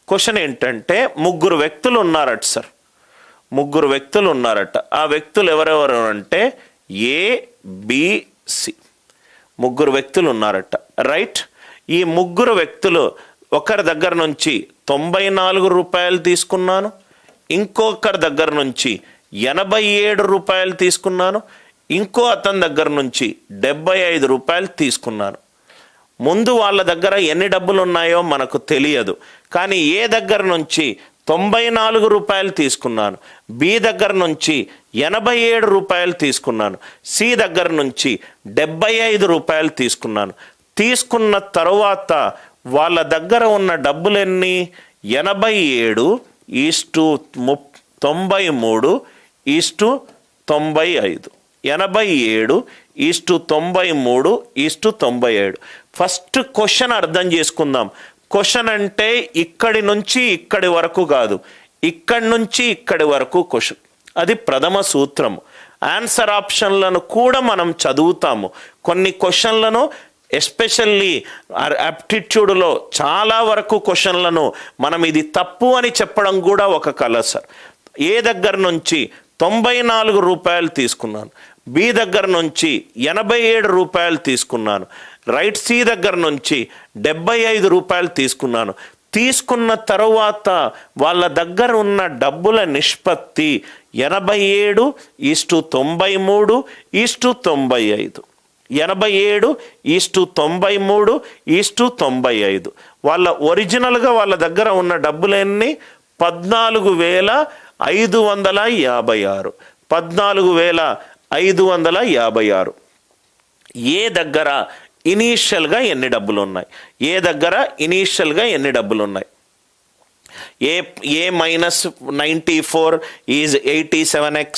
Question ఏంటంటే ముగ్గురు వ్యక్తులు ఉన్నారట సార్, ముగ్గురు వ్యక్తులు ఉన్నారట. ఆ వ్యక్తులు ఎవరెవరు అంటే ABC, ముగ్గురు వ్యక్తులు ఉన్నారట. రైట్, ఈ ముగ్గురు వ్యక్తులు ఒకరి దగ్గర నుంచి 94 రూపాయలు తీసుకున్నాను, ఇంకొకరి దగ్గర నుంచి 87 రూపాయలు తీసుకున్నాను, ఇంకో అతని దగ్గర నుంచి 75 రూపాయలు తీసుకున్నాను. ముందు వాళ్ళ దగ్గర ఎన్ని డబ్బులు ఉన్నాయో మనకు తెలియదు, కానీ ఏ దగ్గర నుంచి 94 రూపాయలు తీసుకున్నాను, బి దగ్గర నుంచి 87 రూపాయలు తీసుకున్నాను, సి దగ్గర నుంచి 75 రూపాయలు తీసుకున్నాను. తీసుకున్న తరువాత వాళ్ళ దగ్గర ఉన్న డబ్బులు ఎన్ని? 87:93:95. 87:93:95. ఫస్ట్ క్వశ్చన్ అర్థం చేసుకుందాం. క్వశ్చన్ అంటే ఇక్కడి నుంచి ఇక్కడి వరకు కాదు, ఇక్కడి నుంచి ఇక్కడి వరకు క్వశ్చన్. అది ప్రథమ సూత్రము. ఆన్సర్ ఆప్షన్లను కూడా మనం చదువుతాము. కొన్ని క్వశ్చన్లను ఎస్పెషల్లీ యాప్టిట్యూడ్లో చాలా వరకు క్వశ్చన్లను మనం ఇది తప్పు అని చెప్పడం కూడా ఒక కళ సార్. ఏ దగ్గర నుంచి 94 రూపాయలు తీసుకున్నాను, బి దగ్గర నుంచి 87 రూపాయలు తీసుకున్నాను, రైట్ సి దగ్గర నుంచి 75 రూపాయలు తీసుకున్నాను. తీసుకున్న తరువాత వాళ్ళ దగ్గర ఉన్న డబ్బుల నిష్పత్తి 87:93:95. 87:93:95. వాళ్ళ ఒరిజినల్గా వాళ్ళ దగ్గర ఉన్న డబ్బులు ఎన్ని? 14,556. 14,556. ఏ దగ్గర ఇనీషియల్గా ఎన్ని డబ్బులు ఉన్నాయి? ఏ దగ్గర ఇనీషియల్గా ఎన్ని డబ్బులు ఉన్నాయి? A-94 ఈజ్ 87x,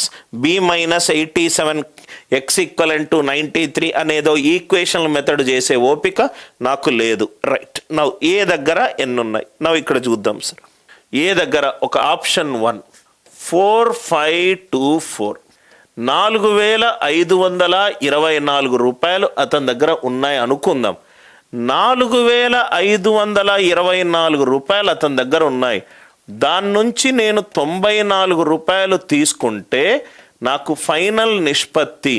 B-87x = 93 అనేదో ఈక్వేషన్ మెథడ్ చేసే ఓపిక నాకు లేదు. రైట్, నౌ ఏ దగ్గర ఎన్ని ఉన్నాయి? నౌ ఇక్కడ చూద్దాం సార్. ఏ దగ్గర ఒక ఆప్షన్ 1 4524, 4,524 రూపాయలు అతని దగ్గర ఉన్నాయి అనుకుందాం. 4,524 రూపాయలు అతని దగ్గర ఉన్నాయి. దాని నుంచి నేను 94 రూపాయలు తీసుకుంటే నాకు ఫైనల్ నిష్పత్తి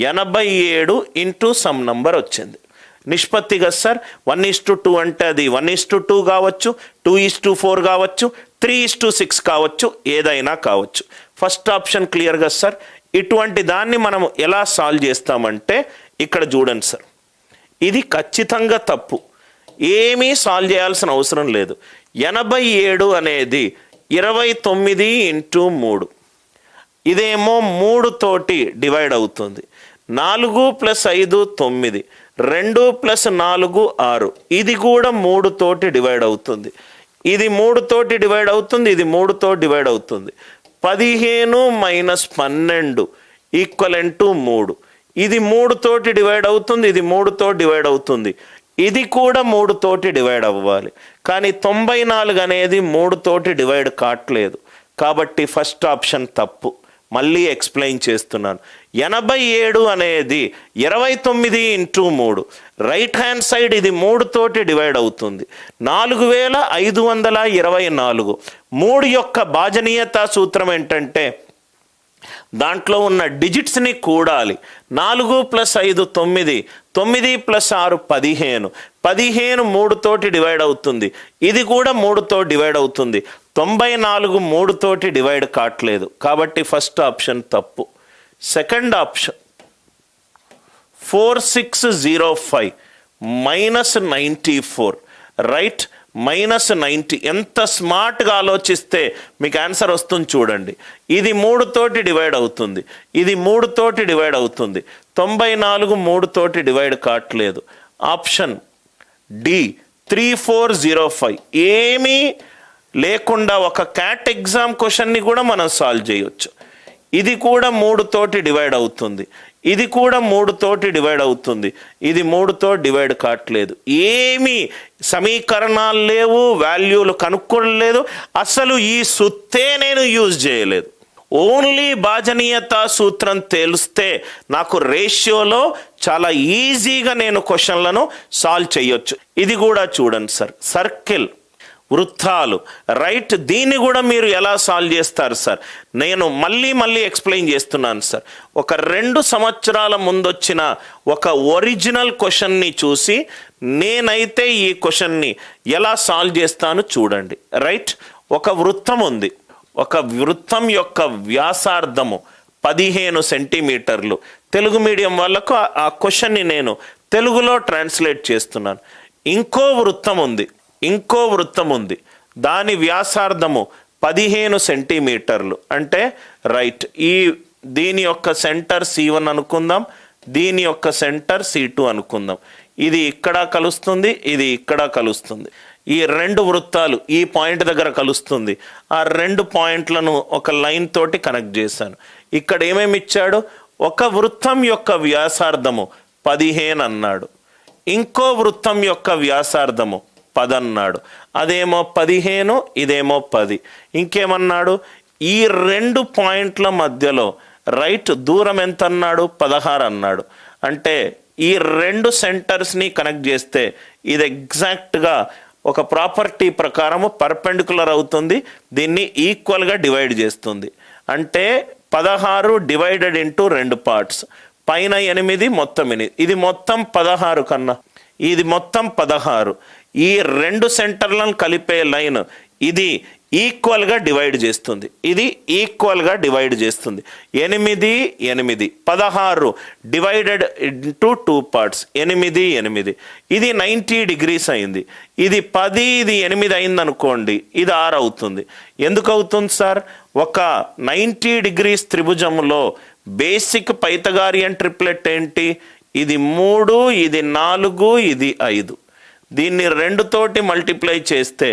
87 ఇంటూ సమ్ నంబర్ వచ్చింది. నిష్పత్తి కదా సార్. 1:2 అంటే అది 1:2 కావచ్చు, 2:4 కావచ్చు, 3:6 కావచ్చు, ఏదైనా కావచ్చు. ఫస్ట్ ఆప్షన్ క్లియర్ కదా సార్. ఇటువంటి దాన్ని మనం ఎలా సాల్వ్ చేస్తామంటే ఇక్కడ చూడండి సార్, ఇది ఖచ్చితంగా తప్పు, ఏమీ సాల్వ్ చేయాల్సిన అవసరం లేదు. 87 అనేది 29 ఇంటూ 3, ఇదేమో 3 తోటి డివైడ్ అవుతుంది. 4 + 5 9, 2 + 4 6, ఇది కూడా 3 తోటి డివైడ్ అవుతుంది. ఇది 3 తోటి డివైడ్ అవుతుంది, ఇది 3 తోటి డివైడ్ అవుతుంది. 15 - 12 = 3, ఇది 3 తోటి డివైడ్ అవుతుంది, ఇది 3 తోటి డివైడ్ అవుతుంది, ఇది కూడా 3 తోటి డివైడ్ అవ్వాలి. కానీ 94 అనేది 3 తోటి డివైడ్ కావట్లేదు, కాబట్టి ఫస్ట్ ఆప్షన్ తప్పు. మళ్ళీ ఎక్స్ప్లెయిన్ చేస్తున్నాను. 87 అనేది 29 ఇంటూ 3, రైట్ హ్యాండ్ సైడ్ ఇది 3 తోటి డివైడ్ అవుతుంది. 4,524. 3 యొక్క భాజనీయత సూత్రం ఏంటంటే దాంట్లో ఉన్న డిజిట్స్ని కూడాలి. 4 + 5 9, 9 + 6 15, 15 3 తోటి డివైడ్ అవుతుంది, ఇది కూడా 3 తోటి డివైడ్ అవుతుంది. 94 3 తోటి డివైడ్ కావట్లేదు, కాబట్టి ఫస్ట్ ఆప్షన్ తప్పు. Second option 4605 -94, right, -90. ఎంత స్మార్ట్గా ఆలోచిస్తే మీకు ఆన్సర్ వస్తుంది చూడండి. ఇది 3 తోటి డివైడ్ అవుతుంది, ఇది 3 తోటి డివైడ్ అవుతుంది. 94 3 తోటి డివైడ్ కావట్లేదు. Option D 3405. ఏమీ లేకుండా ఒక క్యాట్ ఎగ్జామ్ క్వశ్చన్ని కూడా మనం సాల్వ్ చేయొచ్చు. ఇది కూడా 3 తోటి డివైడ్ అవుతుంది, ఇది కూడా 3 తోటి డివైడ్ అవుతుంది, ఇది 3 తోటి డివైడ్ కావట్లేదు. ఏమీ సమీకరణాలు లేవు, వాల్యూలు కనుక్కోలేదు, అసలు ఈ సుత్తే నేను యూజ్ చేయలేదు. ఓన్లీ భాజనీయత సూత్రం తెలిస్తే నాకు రేషియోలో చాలా ఈజీగా నేను క్వశ్చన్లను సాల్వ్ చేయొచ్చు. ఇది కూడా చూడండి సార్. సర్కిల్ వృత్తాలు, రైట్. దీన్ని కూడా మీరు ఎలా సాల్వ్ చేస్తారు సార్? నేను మళ్ళీ ఎక్స్ప్లెయిన్ చేస్తున్నాను సార్. ఒక 2 సంవత్సరాల ముందొచ్చిన ఒక ఒరిజినల్ క్వశ్చన్ని చూసి నేనైతే ఈ క్వశ్చన్ని ఎలా సాల్వ్ చేస్తాను చూడండి, రైట్. ఒక వృత్తం ఉంది. ఒక వృత్తం యొక్క వ్యాసార్థము 15 సెంటీమీటర్లు. తెలుగు మీడియం వాళ్ళకు ఆ క్వశ్చన్ని నేను తెలుగులో ట్రాన్స్లేట్ చేస్తున్నాను. ఇంకో వృత్తం ఉంది, దాని వ్యాసార్థము 15 సెంటీమీటర్లు. అంటే రైట్, దీని యొక్క సెంటర్ C1 అనుకుందాం, దీని యొక్క సెంటర్ C2 అనుకుందాం. ఇది ఇక్కడ కలుస్తుంది, ఇది ఇక్కడ కలుస్తుంది. ఈ 2 వృత్తాలు ఈ పాయింట్ దగ్గర కలుస్తుంది. ఆ 2 పాయింట్లను ఒక లైన్ తోటి కనెక్ట్ చేశాను. ఇక్కడ ఏమేమి ఇచ్చాడు? ఒక వృత్తం యొక్క వ్యాసార్థము 15 అన్నాడు, ఇంకో వృత్తం యొక్క వ్యాసార్థము 10 అన్నాడు. అదేమో 15, ఇదేమో 10. ఇంకేమన్నాడు? ఈ 2 పాయింట్ల మధ్యలో రైట్ దూరం ఎంత అన్నాడు? 16 అన్నాడు. అంటే ఈ 2 సెంటర్స్ని కనెక్ట్ చేస్తే ఇది ఎగ్జాక్ట్గా ఒక ప్రాపర్టీ ప్రకారము పర్పెండిక్యులర్ అవుతుంది. దీన్ని ఈక్వల్గా డివైడ్ చేస్తుంది. అంటే 16 డివైడెడ్ ఇంటూ 2 పార్ట్స్. పైన 8, మొత్తం 8. ఇది మొత్తం 16 కన్నా, ఇది మొత్తం 16. ఈ 2 సెంటర్లను కలిపే లైన్ ఇది ఈక్వల్గా డివైడ్ చేస్తుంది. ఇది ఈక్వల్గా డివైడ్ చేస్తుంది. 8, 8, 16 డివైడెడ్ ఇంటూ 2 పార్ట్స్. 8, 8. ఇది 90 డిగ్రీస్ అయింది. ఇది 10, ఇది 8 అయింది అనుకోండి, ఇది 6 అవుతుంది. ఎందుకు అవుతుంది సార్? ఒక 90 డిగ్రీస్ త్రిభుజంలో బేసిక్ పైథాగోరియన్ ట్రిప్లెట్ ఏంటి? ఇది 3, ఇది 4, ఇది 5. దీన్ని 2 తోటి మల్టిప్లై చేస్తే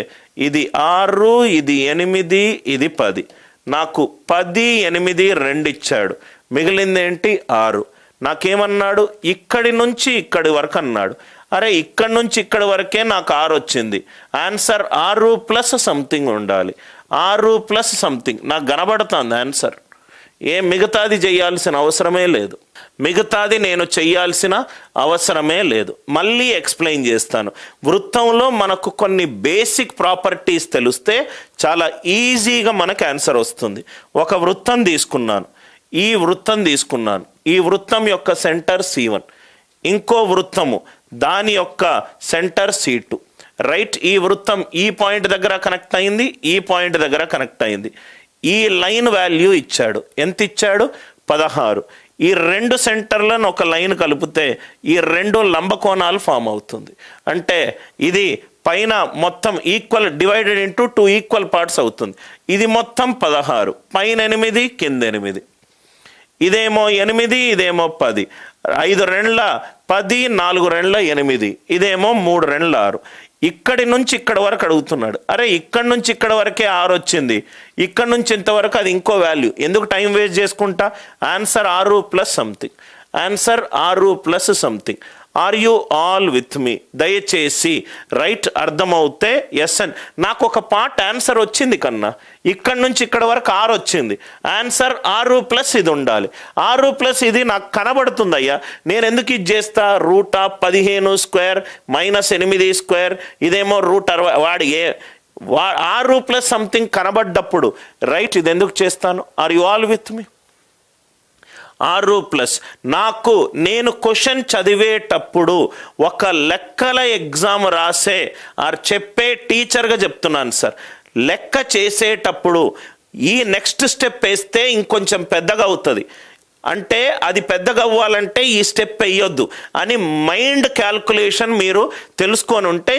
ఇది 6, ఇది 8, ఇది 10. నాకు 10, 8, 2 ఇచ్చాడు. మిగిలింది ఏంటి? 6. నాకేమన్నాడు? ఇక్కడి నుంచి ఇక్కడి వరకు అన్నాడు. అరే, ఇక్కడి నుంచి ఇక్కడి వరకే నాకు 6 వచ్చింది. ఆన్సర్ 6 ప్లస్ సంథింగ్ ఉండాలి. 6 ప్లస్ సంథింగ్ నాకు కనబడుతుంది ఆన్సర్. మిగతాది చేయాల్సిన అవసరమే లేదు. మిగతాది నేను చేయాల్సిన అవసరమే లేదు. మళ్ళీ ఎక్స్ప్లెయిన్ చేస్తాను. వృత్తంలో మనకు కొన్ని బేసిక్ ప్రాపర్టీస్ తెలిస్తే చాలా ఈజీగా మనకు ఆన్సర్ వస్తుంది. ఒక వృత్తం తీసుకున్నాను, ఈ వృత్తం యొక్క సెంటర్ C1, ఇంకో వృత్తము దాని యొక్క సెంటర్ C2, రైట్. ఈ వృత్తం ఈ పాయింట్ దగ్గర కనెక్ట్ అయింది, ఈ పాయింట్ దగ్గర కనెక్ట్ అయింది. ఈ లైన్ వాల్యూ ఇచ్చాడు. ఎంత ఇచ్చాడు? 16. ఈ 2 సెంటర్లను ఒక లైన్ కలిపితే ఈ 2 లంబకోణాలు ఫామ్ అవుతుంది. అంటే ఇది పైన మొత్తం equal divided into 2 equal parts అవుతుంది. ఇది మొత్తం 16, పైన 8, కింద 8. ఇదేమో 8, ఇదేమో 10. 5 రెండ్ల 10, 4 రెండ్ల 8. ఇదేమో 3 రెండ్ల 6. ఇక్కడి నుంచి ఇక్కడ వరకు అడుగుతున్నాడు. అరే, ఇక్కడి నుంచి ఇక్కడ వరకే 6 వచ్చింది, ఇక్కడ నుంచి ఇంతవరకు అది ఇంకో వాల్యూ. ఎందుకు టైం వేస్ట్ చేసుకుంటా? Answer 6 plus something. Answer 6 plus something. Are you all with me? దయచేసి రైట్ అర్థమవుతే ఎస్ అని. నాకు ఒక పార్ట్ ఆన్సర్ వచ్చింది కన్నా, ఇక్కడ నుంచి ఇక్కడ వరకు 6 వచ్చింది. ఆన్సర్ 6 ప్లస్ ఇది ఉండాలి. 6 ప్లస్ ఇది నాకు కనబడుతుంది అయ్యా. నేను ఎందుకు ఇది చేస్తా? √15² -8² ఇదేమో √60. వాడి 6 ప్లస్ సంథింగ్ కనబడ్డప్పుడు రైట్ ఇది ఎందుకు చేస్తాను? Are you all with me? 6 plus నాకు నేను క్వశ్చన్ చదివేటప్పుడు ఒక లెక్కల ఎగ్జామ్ రాసే చెప్పే టీచర్గా చెప్తున్నాను సార్. లెక్క చేసేటప్పుడు ఈ నెక్స్ట్ స్టెప్ వేస్తే ఇంకొంచెం పెద్దగా అవుతుంది. అంటే అది పెద్దగా అవ్వాలంటే ఈ స్టెప్ వేయొద్దు అని మైండ్ క్యాల్కులేషన్ మీరు తెలుసుకొని ఉంటే